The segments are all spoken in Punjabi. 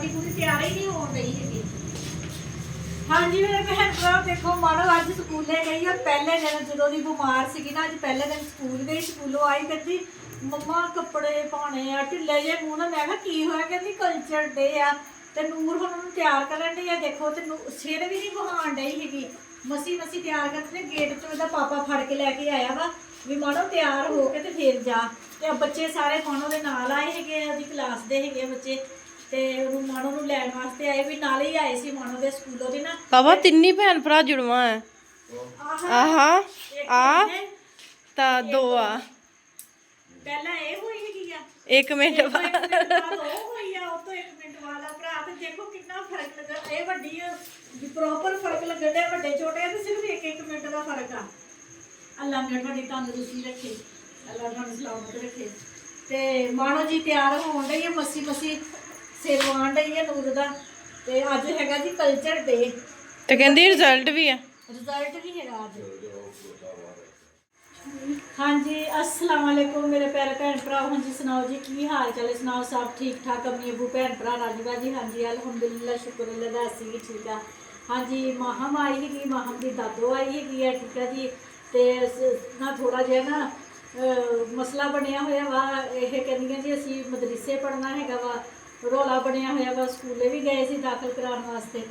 ਸਾਡੀ ਕੁੜੀ ਤਿਆਰ ਹੀ ਨਹੀਂ ਹੋਣ ਰਹੀ ਹੈਗੀ। ਹਾਂਜੀ ਮੇਰੇ ਭੈਣ ਭਰਾ ਦੇਖੋ ਮਾਨੋ ਅੱਜ ਸਕੂਲੇ ਗਈ ਆ ਪਹਿਲੇ ਦਿਨ ਜਦੋਂ ਦੀ ਬਿਮਾਰ ਸੀਗੀ ਨਾ ਅੱਜ ਪਹਿਲੇ ਦਿਨ ਸਕੂਲ ਗਈ ਸਕੂਲੋਂ ਆਈ ਕਹਿੰਦੀ ਮੰਮਾ ਕੱਪੜੇ ਪਾਉਣੇ ਆ ਢਿੱਲੇ ਜੇ ਮੂੰਹ ਨਾਲ। ਮੈਂ ਕਿਹਾ ਕੀ ਹੋਇਆ ਕਹਿੰਦੀ ਕਲਚਰ ਡੇ ਆ ਤੇ ਨੂਰ ਹੁਣ ਉਹਨੂੰ ਤਿਆਰ ਕਰਨ ਡਈ ਆ ਦੇਖੋ ਤੇ ਸਿਰ ਵੀ ਨਹੀਂ ਬਹਾਨ ਡਈ ਹੈਗੀ ਮਸੀ ਤਿਆਰ ਕਰਦੇ ਗੇਟ ਤੋਂ ਇਹਦਾ ਪਾਪਾ ਫੜ ਕੇ ਲੈ ਕੇ ਆਇਆ ਵਾ ਵੀ ਮਾਨੋ ਤਿਆਰ ਹੋ ਕੇ ਤੇ ਫੇਰ ਜਾ। ਤੇ ਬੱਚੇ ਸਾਰੇ ਮਾਨੋ ਦੇ ਨਾਲ ਆਏ ਹੈਗੇ ਉਹਦੀ ਕਲਾਸ ਦੇ ਹੈਗੇ ਬੱਚੇ ਤੇ ਉਹਨੂੰ ਮਾਨੋ ਨੂੰ ਲੈਣ ਵਾਸਤੇ ਆਏ ਵੀ ਨਾਲੇ ਹੀ ਆਏ ਸੀ ਮਾਨੋ ਦੇ ਸਕੂਲੋਂ ਦੇ ਨਾ। ਬਾਬਾ ਤਿੰਨੀ ਭੈਣ ਭਰਾ ਜੁੜਵਾ ਹੈ ਆਹਾ ਆ ਤਾਂ ਦੋ ਆ ਪਹਿਲਾਂ ਇਹ ਹੋਈ ਹੈਗੀ ਆ 1 ਮਿੰਟ ਬਾਅਦ ਉਹ ਹੋਈ ਆ ਉਹ ਤੋਂ 1 ਮਿੰਟ ਬਾਅਦ ਆ ਭਰਾ ਤੇ ਦੇਖੋ ਕਿੰਨਾ ਫਰਕ ਲੱਗਾ। ਇਹ ਵੱਡੀ ਪ੍ਰੋਪਰ ਫਰਕ ਲੱਗਣ ਡਿਆ ਵੱਡੇ ਛੋਟੇ ਤੇ ਸਿਰਫ 1 ਮਿੰਟ ਦਾ ਫਰਕ ਆ। ਅੱਲਾਹ ਨੇ ਤੁਹਾਡੀ ਤੰਦਰੁਸਤੀ ਰੱਖੇ ਅੱਲਾਹ ਤੁਹਾਨੂੰ ਸਲਾਮਤ ਰੱਖੇ। ਤੇ ਮਾਨੋ ਜੀ ਤਿਆਰ ਹੋਣ ਡਈ ਆ ਮਸੀ ਸਿਰਵਾਨ ਡਈ ਆ ਨੂਰ ਦਾ ਤੇ ਅੱਜ ਹੈਗਾ ਜੀ ਕਲਚਰ ਡੇ ਤੇ ਕਹਿੰਦੀ ਰਿਜ਼ਲਟ ਵੀ ਆ ਰਿਜ਼ਲਟ ਵੀ ਹੈਗਾ ਅੱਜ। ਹਾਂਜੀ अस्सलाम वालेकुम मेरे प्यारे भैन भरा। हाँ जी सुनाओ जी की हाल चाल है सुनाओ सब ठीक ठाक अपनी अबू भैन भरा राजी बाजी। हाँ जी अलहमदुलिल्लाह शुक्र अल्लाह दा असी भी ठीक है। हाँ जी माहम आई हैगी माहम की दादो आई हैगी है ठीक है जी। तो ना थोड़ा जहा ना मसला बनया होया वा यह कहदियाँ जी असी मदरसे पढ़ना हैगा वा रौला बनया होया वा स्कूले भी गए सी दाखिल कराने वास्ते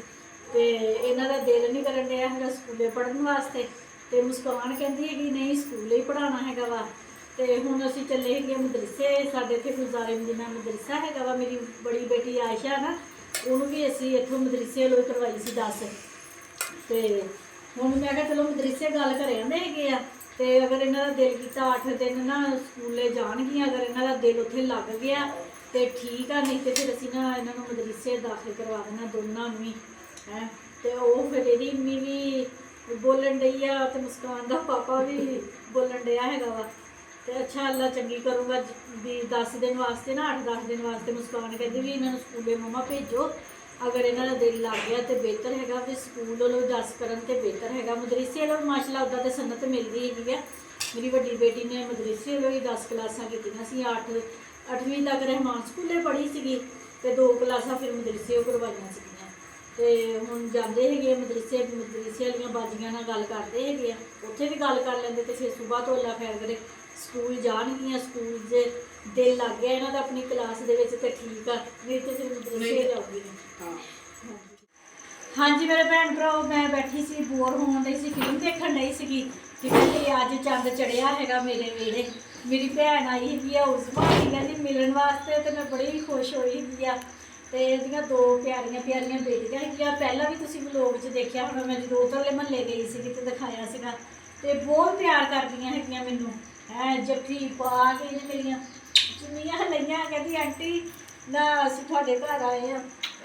तो इन्हों का दिल नहीं करन दिया है स्कूले पढ़ने वास्ते। तो मुस्कान कहती है कि नहीं स्कूल ही पढ़ाना हैगा वा। तो हुण असीं चले है मदरसे साडे इत्थे गुलज़ारे मदीना मदरसा हैगा वा। मेरी बड़ी बेटी आयशा ना उन्होंने भी असीं इत्थों मदरसे वालों करवाई सी 10। तो हुण मैं कहा चलो मदरसे गल घरे आंदे हैगे आ ते अगर इन्हां दा दिल कीता 8 दिन ना स्कूले जाणगियां अगर इन्हां दा दिल उत्थे लग गया तो ठीक आ नहीं तो फिर असीं ना इन्हां नूं मदरसे दाखिल करवा देना दोनों भी है। तो वो फिर इहदी अम्मी भी बोलन डई आ तो मुस्कान दा पापा भी बोलन डया हैगा वा। तो अच्छा अल्लाह चंगी करूँगा भी 10 दिन वास्ते ना 8-10 दिन वास्ते मुस्कान कहती भी इन्होंने स्कूले मम्मा भेजो अगर इन्हों का दिल लग गया तो बेहतर है भी स्कूल वालों 10 करन तो बेहतर है। मदरसे वालों माशाअल्लाह उदा तो सन्नत मिलती है। मेरी वड्डी बेटी ने मदरसे वालों ही 10 क्लासां कीतियां सी 8वीं तक रहमान स्कूले पढ़ी सी तो 2 क्लासां फिर मदरसे करवाइयां सी। तो हुण जाते है मदरसे वाली बाजियां नाल गल करते है उत्थे भी गल कर लेंदे तो फिर सुबह तो अल्लाह खैर करे स्कूल जाणगियां स्कूल जे दिल लग गया इन्हां दा अपनी क्लास दे विच ते ठीक आ नहीं तो फिर मदरसे जाऊगी। हाँ जी मेरे भैन भरा मैं बैठी सी बोर होण डई सी फिल्म देखण डई सीगी ठीक है जी। अज चंद चढ़िया हैगा मेरे वेड़े मेरी भैन आई है उस्मा जी मिलन वास्ते तो मैं बड़ी खुश होई हैगी आ। तो इहदियां 2 प्यारियां बेटियां हैगियां पहला भी तुसीं व्लॉग च देखिया होना मैं जो उधरले महल्ले गई सी तो दिखाया सीगा तो बहुत प्यार करदियां हैगियां मैनूं है जफ्फी पा के इहने मेरियां चुन्नियां लईयां कहदी आंटी ना असीं तुहाडे घर आए हैं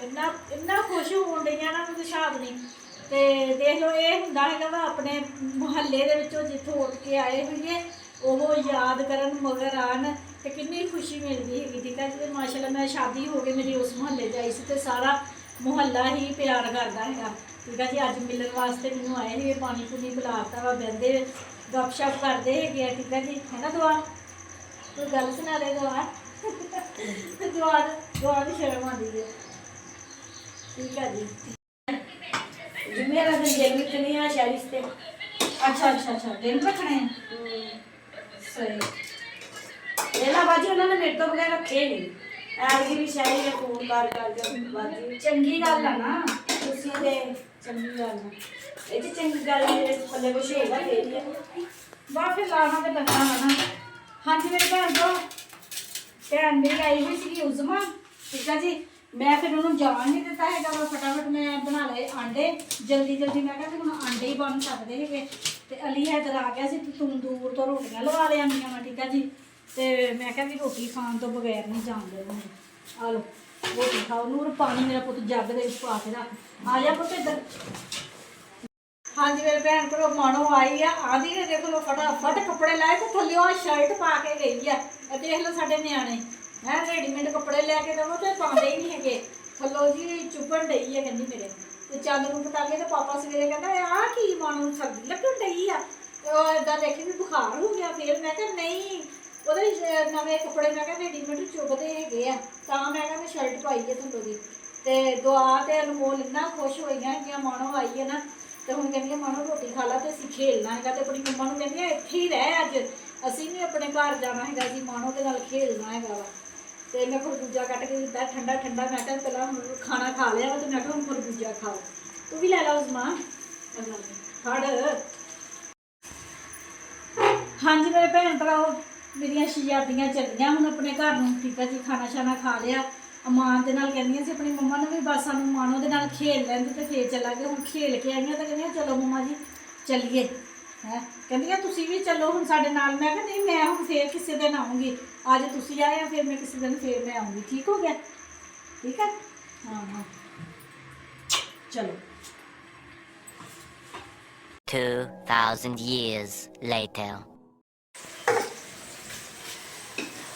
इन्ना खुश होण डईयां ना कोई हिसाब नहीं। तो देख लो ये हुंदा हैगा वा अपने मुहल्ले दे विचों जित्थों उठ के आए होइए वो याद करन मगर आन तो कितनी खुशी मिलती है ठीक है जी। माशाल्लाह मैं शादी हो गई मेरी उस मुहल्ले जाई सी तो सारा मुहल्ला ही प्यार करता है ठीक है जी। अज मिलने वास्ते मैनू आए थे पानी पुनी पिलाता वा बहते गपशप करते है ठीक है जी है ना। दुआ कोई गल सुना दे दुआ दुआ की शर्म आती है ठीक है जी। मेरा दिन दिल में नहीं आ शहरी से अच्छा दिन रखने सही ਇਹਨਾ ਬਾਜੀ ਉਹਨਾਂ ਨੇ ਮੇਰੇ ਤੋਂ ਬਗੈਰ ਰੱਖੇ ਨਹੀਂ ਐਲਗੀ ਵੀ ਸ਼ਾਇਰੀ ਨੇ ਫੋਨ ਕਰਕੇ ਬਾਜੀ ਚੰਗੀ ਗੱਲ ਆ ਨਾ ਤੁਸੀਂ ਤੇ ਚੰਗੀ ਗੱਲ ਆ ਇਹ ਤੇ ਚੰਗੀ ਗੱਲ ਹੈ ਪੱਲੇ ਕੁਛ ਹੈਗਾ ਫੇਰ ਹੀ ਬਾਹਰ ਫਿਰ ਲਾਣਾ ਤੇ ਬੰਦਾ ਨਾ। ਹਾਂਜੀ ਮੇਰੇ ਭੈਣ ਤੋਂ ਭੈਣ ਮੇਰੀ ਆਈ ਹੋਈ ਸੀਗੀ ਉਜ਼ਮਾ ਠੀਕ ਆ ਜੀ। ਮੈਂ ਫਿਰ ਉਹਨੂੰ ਜਾਣ ਨਹੀਂ ਦਿੱਤਾ ਹੈਗਾ ਵਾ ਫਟਾਫਟ ਮੈਂ ਬਣਾ ਲਏ ਆਂਡੇ ਜਲਦੀ ਮੈਂ ਕਿਹਾ ਵੀ ਹੁਣ ਆਂਡੇ ਹੀ ਬਣ ਸਕਦੇ ਹੈਗੇ। ਤੇ ਅਲੀ ਹੈਦਰ ਆ ਗਿਆ ਸੀ ਤੂੰ ਦੂਰ ਤੋਂ ਰੋਟੀਆਂ ਲਵਾ ਲਿਆਂਦੀਆਂ ਵਾ ਠੀਕ ਆ ਜੀ। ਤੇ ਮੈਂ ਕਿਹਾ ਵੀ ਰੋਟੀ ਖਾਣ ਤੋਂ ਬਗੈਰ ਨਹੀਂ ਜਾਂਦੇ ਹੁਣ ਆ ਲਓ ਰੋਟੀ ਖਾਓ ਨੂਰ ਪਾਣੀ ਮੇਰਾ ਪੁੱਤ ਜੱਗ ਦੇ ਵਿੱਚ ਪਾ ਕੇ ਰੱਖ ਆ ਜਾ ਪੁੱਤ ਇੱਧਰ। ਹਾਂਜੀ ਮੇਰੇ ਭੈਣ ਭਰਾ ਮਾਣੋ ਆਈ ਆ ਆਦੀ ਨੇ ਦੇਖ ਲਓ ਫਟਾਫਟ ਕੱਪੜੇ ਲਾਏ ਤੇ ਥੱਲੇ ਆ ਸ਼ਰਟ ਪਾ ਕੇ ਗਈ ਆ। ਇਹ ਦੇਖ ਲਓ ਸਾਡੇ ਨਿਆਣੇ ਹੈ ਰੈਡੀਮੇਡ ਕੱਪੜੇ ਲੈ ਕੇ ਦੇਵੋ ਤੇ ਪਾਉਂਦੇ ਹੀ ਨਹੀਂ ਹੈਗੇ ਥੱਲੋਂ ਜੀ ਚੁੱਭਣ ਡਈ ਹੈ ਕਹਿੰਦੀ ਮੇਰੇ ਤੇ ਚੰਦ ਨੂੰ ਪਤਾ ਗਿਆ ਤੇ ਪਾਪਾ ਸਵੇਰੇ ਕਹਿੰਦਾ ਆਹ ਕੀ ਮਾਣੋ ਸਰਦੀ ਲੱਗਣ ਡਈ ਆ ਉਹ ਇਦਾਂ ਦੇਖੀ ਵੀ ਬੁਖਾਰ ਹੋ ਗਿਆ। ਫਿਰ ਮੈਂ ਕਿਹਾ ਨਹੀਂ ਉਹਦੇ ਨਵੇਂ ਕੱਪੜੇ ਮੈਂ ਕਿਹਾ ਰੈਡੀਮੇਡ ਚੁੱਭਦੇ ਹੈਗੇ ਆ ਤਾਂ ਮੈਂ ਕਿਹਾ ਮੈਂ ਸ਼ਰਟ ਪਾਈ ਹੈ ਥੱਲੋਂ ਦੀ ਤੇ ਦੁਆ ਤੇ ਅਨਮੋਲ ਇੰਨਾ ਖੁਸ਼ ਹੋਈਆਂ ਕਿ ਮਾਣੋ ਆਈ ਹੈ ਨਾ, ਤੇ ਹੁਣ ਕਹਿੰਦੀਆਂ ਮਾਣੋ ਰੋਟੀ ਖਾ ਲਾ ਤੇ ਅਸੀਂ ਖੇਲਣਾ ਹੈਗਾ, ਤੇ ਆਪਣੀ ਮੰਮਾ ਨੂੰ ਕਹਿੰਦੀਆਂ ਇੱਥੇ ਹੀ ਰਹਿ ਅੱਜ, ਅਸੀਂ ਵੀ ਆਪਣੇ ਘਰ ਜਾਣਾ ਹੈਗਾ ਜੀ, ਮਾਣੋ ਦੇ ਨਾਲ ਖੇਲਣਾ ਹੈਗਾ ਵਾ। ਤੇ ਮੈਂ ਖਰਬੂਜਾ ਕੱਟ ਕੇ ਦਿੱਤਾ ਠੰਡਾ ਠੰਡਾ, ਮੈਂ ਕਿਹਾ ਪਹਿਲਾਂ ਹੁਣ ਖਾਣਾ ਖਾ ਲਿਆ ਵਾ, ਤੇ ਮੈਂ ਕਿਹਾ ਹੁਣ ਖਰਬੂਜਾ ਖਾਓ, ਤੂੰ ਵੀ ਲੈ ਲਾ ਉਸਮਾਂ ਫੜ। ਹਾਂਜੀ ਮੇਰੇ ਭੈਣ ਭਰਾਓ, ਮੇਰੀਆਂ ਸ਼ਹਿਜ਼ਾਦੀਆਂ ਚੱਲੀਆਂ ਹੁਣ ਆਪਣੇ ਘਰ ਨੂੰ, ਠੀਕ ਹੈ ਜੀ। ਖਾਣਾ ਛਾਣਾ ਖਾ ਲਿਆ, ਅਮਾਨ ਦੇ ਨਾਲ ਕਹਿੰਦੀਆਂ ਸੀ ਆਪਣੀ ਮੰਮਾ ਨੂੰ ਵੀ ਬਸ ਸਾਨੂੰ ਮਾਣੋ ਦੇ ਨਾਲ ਖੇਲ ਲੈਂਦੇ ਤੇ ਫੇਰ ਚੱਲਾਂਗੇ। ਹੁਣ ਖੇਲ ਕੇ ਆਈਆਂ ਤਾਂ ਕਹਿੰਦੀਆਂ ਚਲੋ ਮੰਮਾ ਜੀ ਚੱਲੀਏ ਹੈ, ਕਹਿੰਦੀਆਂ ਤੁਸੀਂ ਵੀ ਚੱਲੋ ਹੁਣ ਸਾਡੇ ਨਾਲ। ਮੈਂ ਕਿਹਾ ਨਹੀਂ, ਮੈਂ ਹੁਣ ਫੇਰ ਕਿਸੇ ਦਿਨ ਆਉਂਗੀ, ਅੱਜ ਤੁਸੀਂ ਆਏ ਆ, ਫਿਰ ਮੈਂ ਕਿਸੇ ਦਿਨ ਫੇਰ ਮੈਂ ਆਉਂਗੀ, ਠੀਕ ਹੋ ਗਿਆ? ਠੀਕ ਹੈ, ਹਾਂ ਹਾਂ ਚਲੋ। 2,000 years later.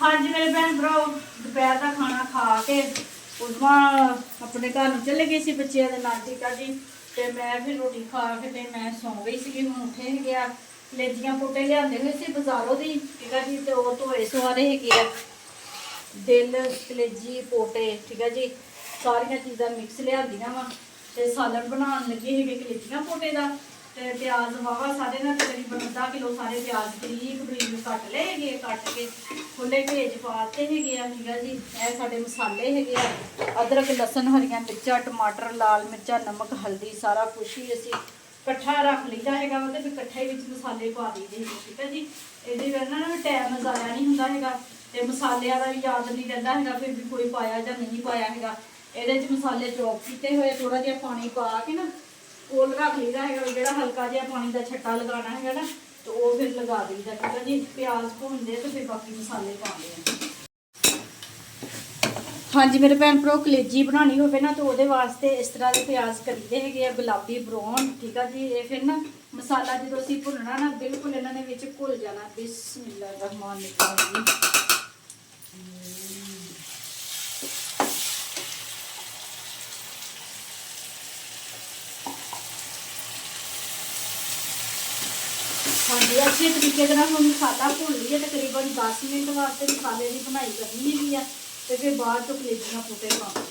ਹਾਂਜੀ ਮੇਰੇ ਭੈਣ ਭਰਾਓ, ਦੁਪਹਿਰ ਦਾ ਖਾਣਾ ਖਾ ਕੇ ਉਸਮਾ ਆਪਣੇ ਘਰ ਨੂੰ ਚਲੇ ਗਏ ਸੀ ਬੱਚਿਆਂ ਦੇ ਨਾਲ, ਠੀਕ ਆ ਜੀ। ਤੇ ਮੈਂ ਫਿਰ ਰੋਟੀ ਖਾ ਕੇ ਤੇ ਮੈਂ ਸੌਂ ਗਈ ਸੀਗੀ। ਹੁਣ ਉੱਠੇ ਹੈਗੇ ਆ, ਕਲੇਜੀਆਂ ਪੋਟੇ ਲਿਆਂਦੇ ਹੋਏ ਸੀ ਬਾਜ਼ਾਰੋਂ ਦੀ, ਠੀਕ ਆ ਜੀ। ਤੇ ਉਹ ਧੋਏ ਸਵਾਰੇ ਹੈਗੇ ਆ, ਦਿਲ ਕਲੇਜੀ ਪੋਟੇ, ਠੀਕ ਆ ਜੀ, ਸਾਰੀਆਂ ਚੀਜ਼ਾਂ ਮਿਕਸ ਲਿਆਂਦੀਆਂ ਵਾ। ਤੇ ਸਾਲਨ ਬਣਾਉਣ ਲੱਗੇ ਹੈਗੇ ਕਲੇਜੀਆਂ ਪੋਟੇ ਦਾ। ਤੇ ਪਿਆਜ਼ ਵਾਵਾ ਸਾਰੇ ਨਾਲ ਤਕਰੀਬਨ ਅੱਧਾ ਕਿਲੋ ਸਾਰੇ ਪਿਆਜ਼ ਬਰੀਕ ਬਰੀਕ ਕੱਟ ਲਏ ਹੈਗੇ, ਕੱਟ ਕੇ ਖੁੱਲੇ ਭੇਜ ਪਾਤੇ ਹੈਗੇ ਆ, ਠੀਕ ਆ ਜੀ। ਇਹ ਸਾਡੇ ਮਸਾਲੇ ਹੈਗੇ ਆ, ਅਦਰਕ ਲਸਣ ਹਰੀਆਂ ਮਿਰਚਾਂ ਟਮਾਟਰ ਲਾਲ ਮਿਰਚਾਂ ਨਮਕ ਹਲਦੀ ਸਾਰਾ ਕੁਛ ਹੀ ਅਸੀਂ ਇਕੱਠਾ ਰੱਖ ਲਈਦਾ ਹੈਗਾ ਵਾ, ਤੇ ਫਿਰ ਇਕੱਠੇ ਵਿੱਚ ਮਸਾਲੇ ਪਾ ਦਈਦੇ ਹੈਗੇ, ਠੀਕ ਹੈ ਜੀ। ਇਹਦੇ ਵਿੱਚ ਨਾ ਟਾਈਮ ਜ਼ਾਇਆ ਨਹੀਂ ਹੁੰਦਾ ਹੈਗਾ, ਤੇ ਮਸਾਲਿਆਂ ਦਾ ਵੀ ਯਾਦ ਨਹੀਂ ਰਹਿੰਦਾ ਹੈਗਾ ਫਿਰ ਵੀ ਕੋਈ ਪਾਇਆ ਜਾਂ ਨਹੀਂ ਪਾਇਆ ਹੈਗਾ। ਇਹਦੇ 'ਚ ਮਸਾਲੇ ਚੌਪ ਕੀਤੇ ਹੋਏ, ਥੋੜਾ ਜਿਹਾ ਪਾਣੀ ਪਾ ਕੇ ਨਾ ਕੋਲ ਰੱਖ ਲਈਦਾ ਹੈਗਾ, ਜਿਹੜਾ ਹਲਕਾ ਜਿਹਾ ਪਾਣੀ ਦਾ ਛੱਟਾ ਲਗਾਉਣਾ ਹੈਗਾ ਨਾ, ਤੇ ਉਹ ਫਿਰ ਲਗਾ ਦਈਦਾ, ਠੀਕ ਹੈ ਜੀ। ਪਿਆਜ਼ ਭੁੰਨਦੇ ਤੇ ਫਿਰ ਬਾਕੀ ਮਸਾਲੇ ਪਾਉਂਦੇ ਆ। ਹਾਂਜੀ ਮੇਰੇ ਭੈਣ ਭਰਾ, ਕਲੇਜੀ ਬਣਾਉਣੀ ਹੋਵੇ ਨਾ ਤਾਂ ਉਹਦੇ ਵਾਸਤੇ ਇਸ ਤਰ੍ਹਾਂ ਦੇ ਪਿਆਜ਼ ਕਰੀਦੇ ਹੈਗੇ ਆ, ਗੁਲਾਬੀ ਬਰਾਊਨ, ਠੀਕ ਆ ਜੀ। ਇਹ ਫਿਰ ਨਾ ਮਸਾਲਾ ਜਦੋਂ ਅਸੀਂ ਭੁੰਨਣਾ ਨਾ ਬਿਲਕੁਲ ਇਹਨਾਂ ਦੇ ਵਿੱਚ ਘੁਲ ਜਾਣਾ। ਬਿਸਮਿਲ੍ਲਾਹ ਰਹਿਮਾਨ ਰਹੀਮ। ਹਾਂਜੀ ਅੱਛੇ ਤਰੀਕੇ ਦੇ ਨਾਲ ਹੁਣ ਮਸਾਲਾ ਭੁੰਨ ਲਈਏ, ਤਕਰੀਬਨ 10 ਮਿੰਟ ਵਾਸਤੇ ਮਸਾਲੇ ਦੀ ਬਣਾਈ ਕਰਨੀ ਹੈਗੀ ਆ, ਤੇ ਫਿਰ ਬਾਅਦ ਚੋਂ ਕਲੇਜੀਆਂ ਪੋਟੇ ਪਾਉਣੇ।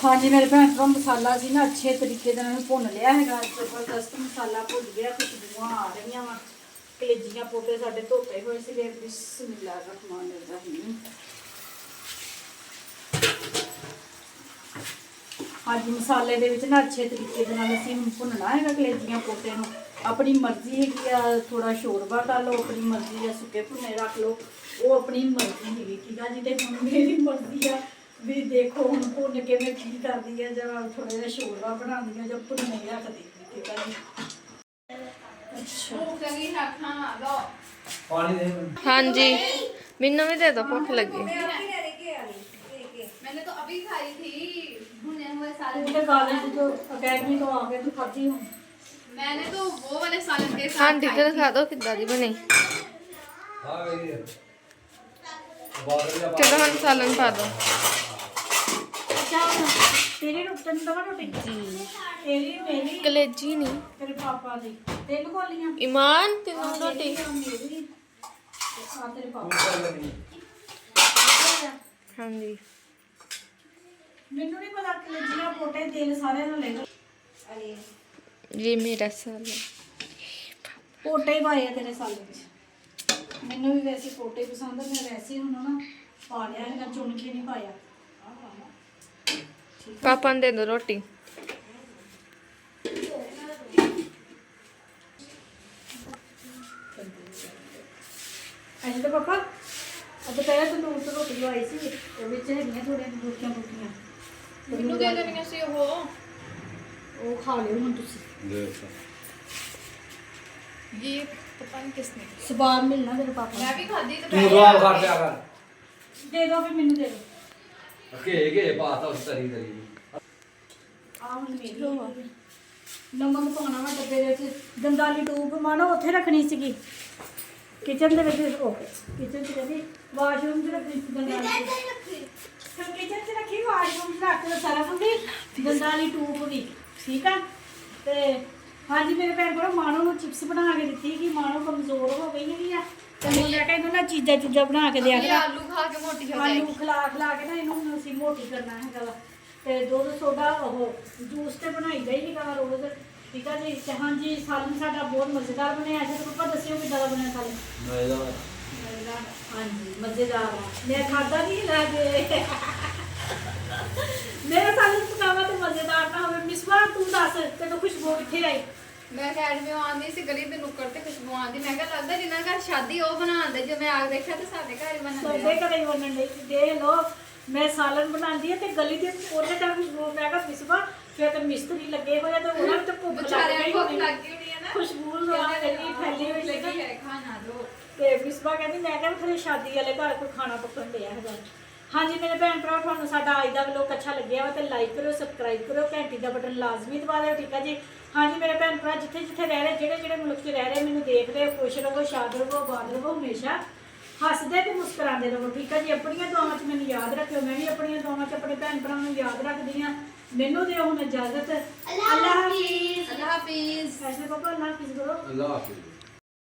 ਹਾਂਜੀ ਮੇਰੇ ਭੈਣ ਭਰਾ, ਮਸਾਲਾ ਸੀ ਨਾ ਅੱਛੇ ਤਰੀਕੇ ਦੇ ਨਾਲ ਭੁੰਨ ਲਿਆ ਹੈਗਾ, ਜ਼ਬਰਦਸਤ ਮਸਾਲਾ ਭੁੱਲ ਗਿਆ, ਖੁਸ਼ਬੂਆਂ ਆ ਰਹੀਆਂ ਵਾ। ਕਲੇਜੀਆਂ ਪੋਟੇ ਸਾਡੇ ਧੋਤੇ ਹੋਏ ਸੀਗੇ। ਬਿਸਮਿਲ੍ਲਾਹ ਰਹਿਮਾਨ ਰਹੀਮ। ਹਾਂਜੀ ਮਸਾਲੇ ਦੇ ਵਿੱਚ ਨਾ ਅੱਛੇ ਤਰੀਕੇ ਦੇ ਨਾਲ ਅਸੀਂ ਹੁਣ ਭੁੰਨਣਾ ਹੈਗਾ ਕਲੇਜੀਆਂ ਪੋਟੇ ਨੂੰ। ਆਪਣੀ ਮਰਜ਼ੀ ਹੈਗੀ ਆ, ਥੋੜਾ ਸ਼ੋਰਬਾ ਕਰ ਲਓ, ਆਪਣੀ ਮਰਜ਼ੀ ਆ ਸੁੱਕੇ ਭੁੰਨੇ ਰੱਖ ਲਓ, ਉਹ ਆਪਣੀ ਮਰਜ਼ੀ ਹੈਗੀ, ਠੀਕ ਆ ਜੀ। ਤੇ ਹੁਣ ਮੇਰੀ ਮਰਜ਼ੀ ਆ ਵੀ ਦੇਖੋ ਹੁਣ ਭੁੰਨ ਕੇ ਮੈਂ ਕੀ ਕਰਦੀ ਆ, ਜਾਂ ਥੋੜਾ ਜਿਹਾ ਸ਼ੋਰਬਾ ਬਣਾਉਂਦੀ ਆ ਜਾਂ ਭੁੰਨੇ ਰੱਖਦੀ, ਠੀਕ ਆ ਜੀ। ਅੱਛਾ ਹਾਂਜੀ ਮੈਨੂੰ ਵੀ ਦੇ ਦੋ, ਭੁੱਖ ਲੱਗੀ। मैंने तो अभी खाई थी भुने हुए सालन ਤੂੰ ਤੇ ਕਾਲਜ ਤੋਂ ਅਕੈਡਮੀ ਤੋਂ ਆ ਕੇ ਤੂੰ ਖਾਧੀ ਹੁਣ। मैंने तो वो वाले सालन के साथ ਆਂਟੀ ਤੇ ਦਿਖਾ ਦੋ ਕਿੱਦਾਂ ਦੀ ਬਣੀ। ਚਲੋ ਹੁਣ ਸਾਲਨ ਪਾ ਦੋ। ਅੱਛਾ ਤੇਰੀ ਰੋਟੀ ਦਵਾ ਰੋਟੀ ਜੀ, ਤੇਰੀ ਮੇਰੀ ਕਲੇਜੀ ਨਹੀਂ, ਤੇਰੇ ਪਾਪਾ ਦੀ 3 ਕੋਲੀਆਂ ਇਮਾਨ ਤੈਨੂੰ ਰੋਟੀ। ਮੇਰੀ ਆ ਤੇਰੇ ਪਾਪਾ। ਹਾਂਜੀ ਮੈਨੂੰ ਨਹੀਂ ਪਤਾ ਕਲੇਜੀਆਂ ਪੋਟੇ ਦਿਲ ਸਾਰਿਆਂ ਨੂੰ ਲੈ ਗਏ। ਇਹ ਮੇਰਾ ਸਾਲਨ। ਪੋਟੇ ਹੀ ਪਾਏ ਆ ਤੇਰੇ ਸਾਲੇ ਵਿੱਚ। ਮੈਨੂੰ ਵੀ ਵੈਸੇ ਪੋਟੇ ਪਸੰਦ ਆ, ਮੈਂ ਵੈਸੇ ਹੁਣ ਨਾ ਪਾ ਲਿਆ ਹੈਗਾ, ਚੁਣ ਕੇ ਨਹੀਂ ਪਾਇਆ। ਪਾਪਾ ਨੂੰ ਦੇ ਦੋ ਰੋਟੀ। ਅਜੇ ਤਾਂ ਪਾਪਾ ਅੱਜ ਪਹਿਲਾਂ ਤੰਦੂਰ ਤੋਂ ਰੋਟੀ ਲਵਾਈ ਸੀ, ਉਹ ਵਿੱਚ ਹੈਗੀਆਂ ਥੋੜੀਆਂ ਰੋਟੀਆਂ ਰੋਟੀਆਂ ਮੈਨੂੰ ਦੇ ਦੇਣੀਆਂ ਸੀ ਉਹ ਖਾ ਲਿਓ ਹੁਣ ਤੁਸੀਂ। ये पता नहीं किसने ਸਵਾਦ ਮਿਲਣਾ ਤੇਰੇ ਪਾਪਾ मैं भी खाती तो ਤੂੰ ਦੁਆ ਕਰ ਦਿਆ ਕਰ ਦੇ ਦੋ ਫਿਰ ਮੈਨੂੰ ਦੇ ਦੋ। ਘੇ ਪਾਤਾ ਉਸ ਤਰੀ ਤਰੀ ਆ ਹੁਣ ਮੇਰੀ ਨਮਕ ਪਾਉਣਾ ਵਾ ਡੱਬੇ ਦੇ ਵਿੱਚ। ਦੰਦਾਲੀ ਟੂਬ ਮਾਨੋ ਉੱਥੇ ਰੱਖਣੀ ਸੀਗੀ ਕਿਚਨ ਦੇ ਵਿੱਚ। ਉਹ ਕਿਚਨ 'ਚ ਕਹਿੰਦੀ ਵਾਸ਼ਰੂਮ 'ਚ ਰੱਖਣੀ ਸੀ ਦੰਦਾਲੀ ਟੂਬ। ਕਿਚਨ 'ਚ ਰੱਖੀ, ਵਾਸ਼ਰੂਮ 'ਚ ਰੱਖ ਕੇ ਸਾਰਾ ਕੁਝ ਦੰਦਾਲੀ ਟੂਬ ਵੀ, ਠੀਕ ਆ। ਤੇ ਹਾਂਜੀ ਮੇਰੇ ਭੈਣ ਕੋਲ ਮਾਣੋ ਨੂੰ ਚਿਪਸ ਬਣਾ ਕੇ ਦਿੱਤੀ ਕਿ ਮਾਣੋ ਕਮਜ਼ੋਰ ਹੋ ਗਈ ਹੈਗੀ ਆ, ਤੇ ਹੁਣ ਮੈਂ ਕਿਹਾ ਇਹਨੂੰ ਨਾ ਚੀਜ਼ਾਂ ਬਣਾ ਕੇ ਦਿਆ ये ਕਰਾਂ। आलू खा के मोटी हो ਆਲੂ जाएगी। ਖਲਾ ਕੇ ਨਾ ਇਹਨੂੰ ਹੁਣ ਅਸੀਂ ਮਿੱਠੀ ਮੋਟੀ ਕਰਨਾ ਹੈਗਾ ਵਾ ਤੇ ਦੁੱਧ ਸੋਡਾ ਉਹ ਜੂਸ ਤੇ ਬਣਾਈਦਾ ਹੀ ਹੈਗਾ ਵਾ ਰੋਜ਼ ਠੀਕ ਆ ਜੀ ਤੇ ਹਾਂਜੀ ਸਾਲਨ ਸਾਡਾ ਬਹੁਤ ਮਜ਼ੇਦਾਰ ਬਣਿਆ ਜੀ ਪਾਪਾ ਦੱਸਿਓ ਕਿੱਦਾਂ ਦਾ ਬਣਿਆ ਸਾਲਨ ਮਜ਼ੇਦਾਰ ਹਾਂਜੀ ਮਜ਼ੇਦਾਰ ਆ ਮੈਂ ਖਾਦਾ ਨਹੀਂ ਲੈ ਦੇ ਮੇਰਾ ਸਾਲਨ ਪਕਾਵਾ ਤੇ ਮਜ਼ੇਦਾਰ ਨਾ ਹੋਵੇ ਮਿਸਵਾ ਤੂੰ ਦੱਸ ਤੈਨੂੰ ਖੁਸ਼ਬੂ ਕਿੱਥੇ ਆਈ ਮੈਂ ਅਕੈਡਮੀ ਆਉਂਦੀ ਸੀ ਗਲੀ ਦੇ ਨੁੱਕਰ ਤੇ ਖੁਸ਼ਬੂ ਆਉਂਦੀ ਮੈਂ ਕਿਹਾ ਲੱਗਦਾ ਜਿੰਨਾ ਘਰ ਸ਼ਾਦੀ ਉਹ ਬਣਾਉਂਦੇ ਜੋ ਮੈਂ ਆ ਕੇ ਦੇਖਿਆ ਤੇ ਸਾਡੇ ਘਰ ਹੀ ਬਣਾਉਂਦੇ ਸਾਡੇ ਘਰੇ ਬਣਨ ਲਈ ਦੇਖ ਲੋ ਮੈਂ ਸਾਲਨ ਬਣਾਉਂਦੀ ਆ ਤੇ ਗਲੀ ਦੇ ਉਹਨੇ ਤਾਂ ਖੁਸ਼ਬੂ ਮੈਂ ਕਿਹਾ ਮਿਸਵਾ ਫਿਰ ਤੇ ਮਿਸਤਰੀ ਲੱਗੇ ਹੋਏ ਆ ਤੇ ਉਹਨਾਂ ਨੂੰ ਤਾਂ ਭੁੱਖ ਲੱਗ ਵਿਚਾਰਿਆਂ ਗਈ ਨੂੰ ਭੁੱਖ ਹੋਣੀ। ਲੱਗ ਗਈ ਹੋਣੀ ਹੈ ਨਾ ਖੁਸ਼ਬੂ ਨਾਲ ਇੰਨੀ ਫੈਲੀ ਹੋਈ ਲੱਗੀ ਸੀ ਹੈ ਖਾਣਾ ਦੋ ਤੇ ਮਿਸਬਾ ਕਹਿੰਦੀ ਮੈਂ ਕਿਹਾ ਫਿਰ ਸ਼ਾਦੀ ਵਾਲੇ ਘਰ ਕੋਈ ਖਾਣਾ ਪੱਕਣ ਡਿਆ ਹੈਗਾ ਹਾਂਜੀ ਮੇਰੇ ਭੈਣ ਭਰਾ ਤੁਹਾਨੂੰ ਸਾਡਾ ਅੱਜ ਦਾ ਵਲੋਗ ਅੱਛਾ ਲੱਗਿਆ ਵਾ ਤੇ ਲਾਈਕ ਕਰੋ ਸਬਸਕ੍ਰਾਈਬ ਕਰੋ ਘੰਟੀ ਦਾ ਬਟਨ ਲਾਜ਼ਮੀ ਦਬਾ ਦਿਓ ਠੀਕ ਆ ਜੀ ਹਾਂਜੀ ਮੇਰੇ ਭੈਣ ਭਰਾ ਜਿੱਥੇ ਜਿੱਥੇ ਰਹਿ ਰਹੇ ਜਿਹੜੇ ਮੁਲਕ 'ਚ ਰਹਿ ਰਹੇ ਮੈਨੂੰ ਦੇਖ ਰਹੇ ਖੁਸ਼ ਰਹੋ ਸ਼ਾਦ ਰਹੋ ਆਬਾਦ ਰਹੋ ਹਮੇਸ਼ਾ ਹੱਸਦੇ ਤੇ ਮੁਸਕਰਾਉਂਦੇ ਰਹੋ ਠੀਕ ਆ ਜੀ ਆਪਣੀਆਂ ਦੁਆਵਾਂ 'ਚ ਮੈਨੂੰ ਯਾਦ ਰੱਖਿਓ ਮੈਂ ਵੀ ਆਪਣੀਆਂ ਦੁਆਵਾਂ 'ਚ ਆਪਣੇ ਭੈਣ ਭਰਾਵਾਂ ਨੂੰ ਯਾਦ ਰੱਖਦੀ ਹਾਂ ਮੈਨੂੰ ਦਿਓ ਹੁਣ ਇਜਾਜ਼ਤ ਅੱਲਾਹ ਹਾਫਿਜ਼ ਅੱਲਾਹ ਹਾਫਿਜ਼ ਐਸੇ ਪਾਪਾ ਅੱਲਾਹ ਹਾਫਿਜ਼ ਕਰੋ ਅੱਲਾਹ ਹਾਫਿਜ਼